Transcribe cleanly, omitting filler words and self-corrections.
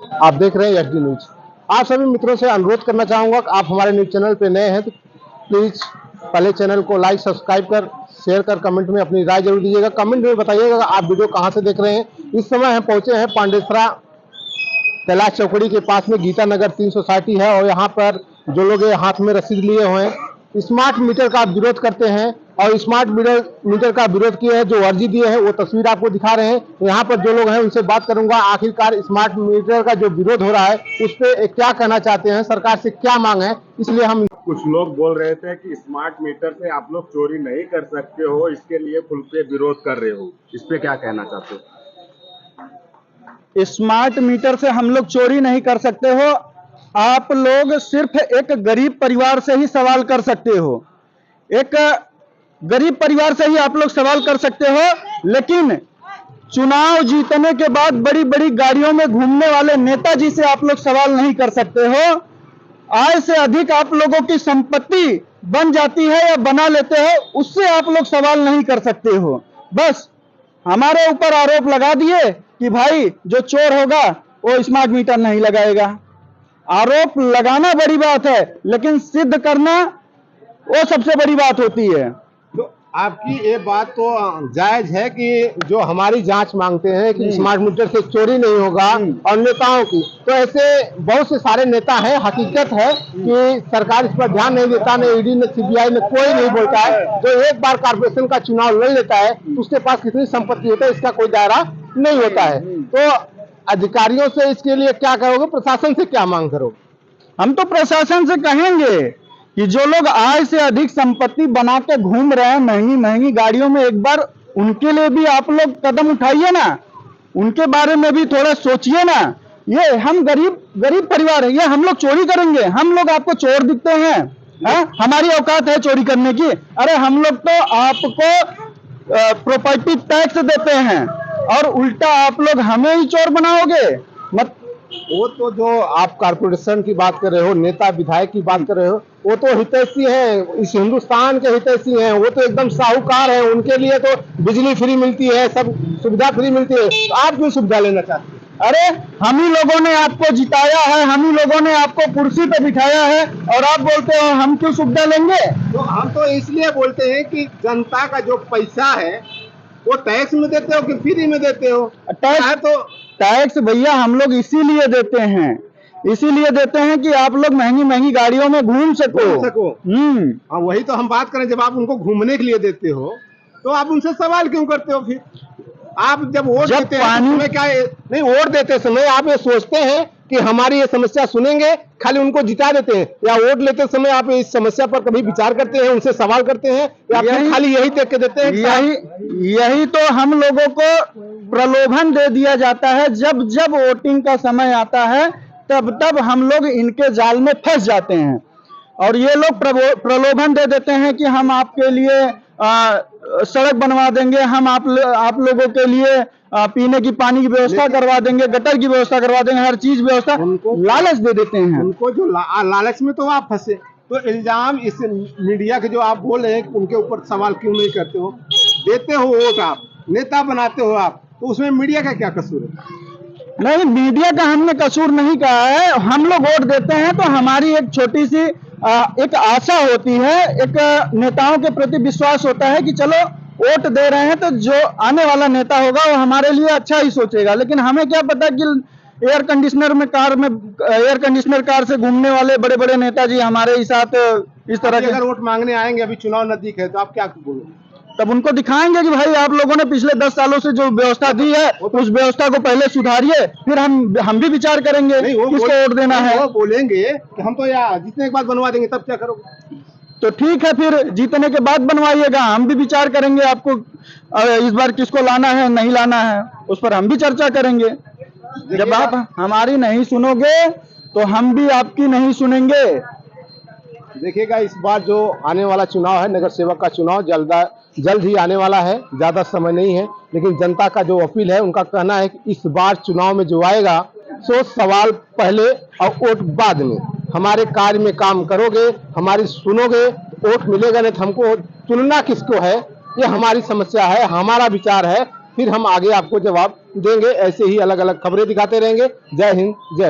आप देख रहे हैं एचडी न्यूज। आप सभी मित्रों से अनुरोध करना चाहूंगा कि आप हमारे न्यूज चैनल पे नए हैं तो प्लीज पहले चैनल को लाइक सब्सक्राइब कर शेयर कर कमेंट में अपनी राय जरूर दीजिएगा। कमेंट में बताइएगा आप वीडियो कहां से देख रहे हैं। इस समय हम पहुंचे हैं पांडेसरा कैलाश चौकड़ी के पास में गीता नगर 3 सोसाइटी है और यहाँ पर जो लोग हाथ में रसीद लिए हुए हैं स्मार्ट मीटर का विरोध करते हैं और स्मार्ट मीटर का विरोध किए हैं, जो अर्जी दिए हैं वो तस्वीर आपको दिखा रहे हैं। यहाँ पर जो लोग हैं उनसे बात करूंगा आखिरकार स्मार्ट मीटर का जो विरोध हो रहा है उस पर क्या कहना चाहते हैं, सरकार से क्या मांग है। इसलिए हम कुछ लोग बोल रहे थे कि स्मार्ट मीटर से आप लोग चोरी नहीं कर सकते हो, इसके लिए खुल के विरोध कर रहे हो, इस पे क्या कहना चाहते हो? स्मार्ट मीटर से हम लोग चोरी नहीं कर सकते हो। आप लोग सिर्फ एक गरीब परिवार से ही सवाल कर सकते हो, एक गरीब परिवार से ही आप लोग सवाल कर सकते हो। लेकिन चुनाव जीतने के बाद बड़ी बड़ी गाड़ियों में घूमने वाले नेताजी से आप लोग सवाल नहीं कर सकते हो। आय से अधिक आप लोगों की संपत्ति बन जाती है या बना लेते हो, उससे आप लोग सवाल नहीं कर सकते हो। बस हमारे ऊपर आरोप लगा दिए कि भाई जो चोर होगा वो स्मार्ट मीटर नहीं लगाएगा। आरोप लगाना बड़ी बात है, लेकिन सिद्ध करना वो सबसे बड़ी बात होती है। तो आपकी ये बात तो जायज है कि जो हमारी जांच मांगते हैं कि स्मार्ट मीटर से चोरी नहीं होगा और नेताओं की, तो ऐसे बहुत से सारे नेता हैं। हकीकत है कि सरकार इस पर ध्यान नहीं देता, न ईडी न सीबीआई न कोई नहीं बोलता है। जो एक बार कारपोरेशन का चुनाव लड़ लेता है उसके पास कितनी संपत्ति होता है इसका कोई दायरा नहीं होता है। तो अधिकारियों से इसके लिए क्या करोगे, प्रशासन से क्या मांग करोगे? हम तो प्रशासन से कहेंगे कि जो लोग आय से अधिक संपत्ति बना के घूम रहे हैं महंगी महंगी गाड़ियों में, एक बार उनके लिए भी आप लोग कदम उठाइए ना, उनके बारे में भी थोड़ा सोचिए ना। ये हम गरीब परिवार है, ये हम लोग चोरी करेंगे? हम लोग आपको चोर दिखते हैं? हमारी औकात है चोरी करने की? अरे हम लोग तो आपको प्रॉपर्टी टैक्स देते हैं और उल्टा आप लोग हमें ही चोर बनाओगे। मत वो तो जो आप कारपोरेशन की बात कर रहे हो, नेता विधायक की बात कर रहे हो, वो तो हितैषी हैं, इस हिंदुस्तान के हितैषी हैं। वो तो एकदम साहूकार हैं, उनके लिए तो बिजली फ्री मिलती है, सब सुविधा फ्री मिलती है। तो आप क्यों सुविधा लेना चाहते हैं? अरे हम ही लोगों ने आपको जिताया है, हम ही लोगों ने आपको कुर्सी पे बिठाया है और आप बोलते हो हम क्यों सुविधा लेंगे? तो हम तो इसलिए बोलते हैं कि जनता का जो पैसा है वो टैक्स में देते हो कि फ्री में देते हो? टैक्स भैया हम लोग इसीलिए देते हैं कि आप लोग महंगी महंगी गाड़ियों में घूम सको। हाँ, वही तो हम बात करें। जब आप उनको घूमने के लिए देते हो तो आप उनसे सवाल क्यों करते हो? फिर आप जब वोट देते हैं तो क्या नहीं, वोट देते समय आप ये सोचते हैं कि हमारी ये समस्या सुनेंगे, खाली उनको जिता देते हैं? या वोट लेते समय आप इस समस्या पर कभी विचार करते हैं, उनसे सवाल करते हैं, या फिर खाली यही देख के देते हैं? यही तो हम लोगों को प्रलोभन दे दिया जाता है। जब जब वोटिंग का समय आता है तब तब हम लोग इनके जाल में फंस जाते हैं और ये लोग प्रलोभन दे देते हैं कि हम आपके लिए सड़क बनवा देंगे, हम आप लोगों के लिए पीने की पानी की व्यवस्था करवा देंगे, गटर की व्यवस्था करवा देंगे, हर चीज व्यवस्था लालच दे देते हैं। उनको जो लालच में तो आप फंसे। तो इल्जाम इस मीडिया के जो आप बोल रहे हैं कि उनके ऊपर सवाल क्यों नहीं करते हो? देते हो वोट, आप नेता बनाते हो आप, तो उसमें मीडिया का क्या कसूर है? नहीं, मीडिया का हमने कसूर नहीं कहा है। हम लोग वोट देते हैं तो हमारी एक छोटी सी एक आशा होती है, एक नेताओं के प्रति विश्वास होता है कि चलो वोट दे रहे हैं तो जो आने वाला नेता होगा वो हमारे लिए अच्छा ही सोचेगा। लेकिन हमें क्या पता कि एयर कंडीशनर कार से घूमने वाले बड़े बड़े नेताजी हमारे ही साथ इस तरह के। अगर वोट मांगने आएंगे, अभी चुनाव नजदीक है, तो आप क्या बोलोगे? तब उनको दिखाएंगे कि भाई आप लोगों ने पिछले 10 सालों से जो व्यवस्था दी है उस व्यवस्था को पहले सुधारिए, फिर हम भी विचार करेंगे किसको वोट देना है। वो बोलेंगे कि हम तो यार जीतने के बाद बनवा देंगे, तब क्या करोगे? तो ठीक है, फिर जीतने के बाद बनवाइएगा, हम भी विचार करेंगे आपको इस बार किसको लाना है नहीं लाना है, उस पर हम भी चर्चा करेंगे। जब आप हमारी नहीं सुनोगे तो हम भी आपकी नहीं सुनेंगे। देखिएगा, इस बार जो आने वाला चुनाव है, नगर सेवक का चुनाव जल्द ही आने वाला है, ज़्यादा समय नहीं है। लेकिन जनता का जो अपील है, उनका कहना है कि इस बार चुनाव में जो आएगा सो सवाल पहले और वोट बाद में। हमारे कार्य में काम करोगे, हमारी सुनोगे, वोट मिलेगा, नहीं तो हमको चुनना किसको है, ये हमारी समस्या है, हमारा विचार है फिर हम आगे आपको जवाब देंगे। ऐसे ही अलग अलग खबरें दिखाते रहेंगे। जय हिंद, जय